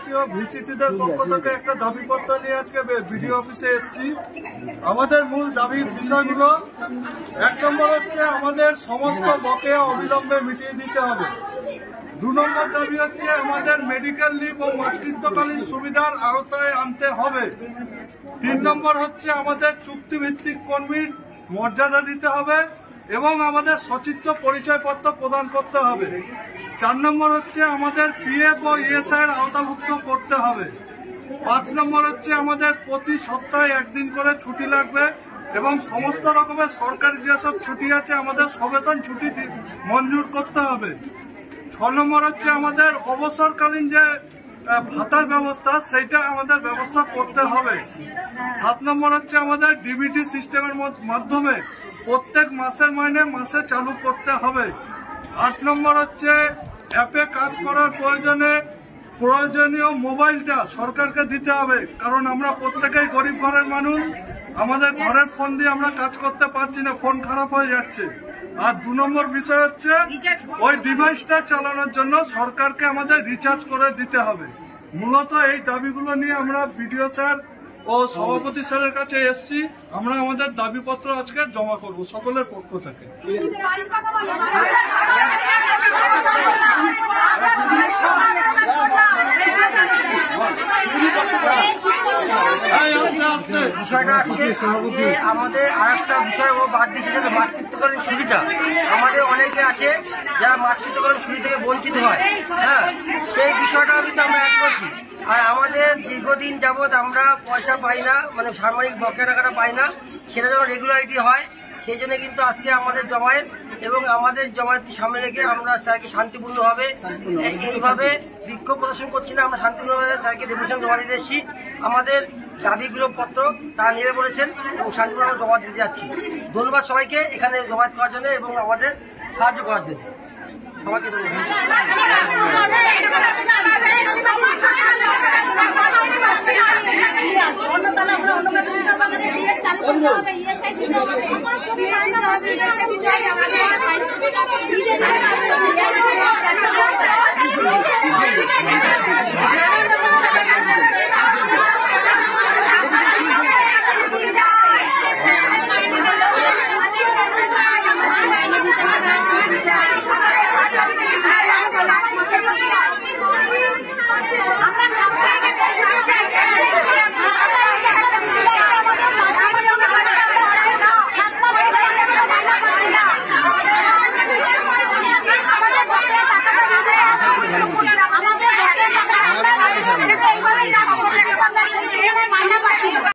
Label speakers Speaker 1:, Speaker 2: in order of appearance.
Speaker 1: সভাপতি ও ভিসিটিদের পক্ষ থেকে একটা দাবিপত্র নিয়ে আজকে বিডিও অফিসে এসেছি। আমাদের মূল দাবির বিষয়গুলো, 1 নম্বর হচ্ছে আমাদের সমস্ত বকেয়া অবিলম্বে মিটিয়ে দিতে হবে। 2 নম্বর দাবি হচ্ছে আমাদের মেডিকেল লিভ ও মাতৃত্বকালীন সুবিধার আওতায় আনতে হবে। 3 নম্বর হচ্ছে আমাদের চুক্তিভিত্তিক কর্মীর মর্যাদা দিতে হবে এবং আমাদের সচিত্র পরিচয়পত্র প্রদান করতে হবে। 4 নম্বর হচ্ছে আমাদের পিএফ ও ইএসআই এর আওতাভুক্ত করতে হবে। 5 নম্বর হচ্ছে আমাদের প্রতি সপ্তাহে 1 দিন করে ছুটি লাগবে এবং সমস্ত রকমের সরকারি যেসব ছুটি আছে আমাদের সবেতন ছুটি মঞ্জুর করতে হবে। 6 নম্বর হচ্ছে আমাদের অবসরকালীন যে ভাতার ব্যবস্থা সেইটা আমাদের ব্যবস্থা করতে হবে। 7 নম্বর হচ্ছে আমাদের ডিবিটি সিস্টেমের মাধ্যমে প্রত্যেক মাসের মাইনে মাসে চালু করতে হবে। 8 নম্বর হচ্ছে অ্যাপে কাজ করার প্রয়োজনীয় মোবাইলটা সরকারকে দিতে হবে, কারণ আমরা প্রত্যেকেই গরিব ঘরের মানুষ, আমাদের ঘরের ফোন দিয়ে আমরা কাজ করতে পারছি না, ফোন খারাপ হয়ে যাচ্ছে। আর 2 নম্বর বিষয় হচ্ছে ওই ডিভাইসটা চালানোর জন্য সরকারকে আমাদের রিচার্জ করে দিতে হবে। মূলত এই দাবিগুলো নিয়ে আমরা বিডিও স্যার ও সভাপতি স্যারের কাছে এসেছি। আমরা আমাদের দাবিপত্র আজকে জমা করব সকলের পক্ষ থেকে।
Speaker 2: বিষয়টা আজকে আমাদের আরেকটা বিষয় ও বাদ দিচ্ছে, যে মাতৃত্বকালীন ছুটিটা আমাদের অনেকে আছে যারা মাতৃত্বকালীন ছুটি থেকে বঞ্চিত হয়। হ্যাঁ, সেই বিষয়টাও কিন্তু আমরা অ্যাড করছি। আর আমাদের দীর্ঘদিন যাবৎ আমরা পয়সা পাই না, মানে সাময়িক বকেয়া টাকাটা পাই না, সেটা যেন রেগুলারিটি হয় সেই জন্য কিন্তু আজকে আমাদের জমায়েত, এবং আমাদের জমায়েতকে সামনে রেখে আমরা স্যারকে শান্তিপূর্ণভাবে এইভাবে বিক্ষোভ প্রদর্শন করছি না, আমরা শান্তিপূর্ণভাবে স্যারকে ডেপুটেশন জমা দিতে এসেছি। আমাদের দাবিগুলো পত্র তারা নেমে পড়েছেন এবং শান্তিপূর্ণভাবে জমা দিতে যাচ্ছি। ধন্যবাদ সবাইকে এখানে জমায়েত করার জন্য এবং আমাদের সাহায্য করার জন্য। সবাইকে ধন্যবাদ।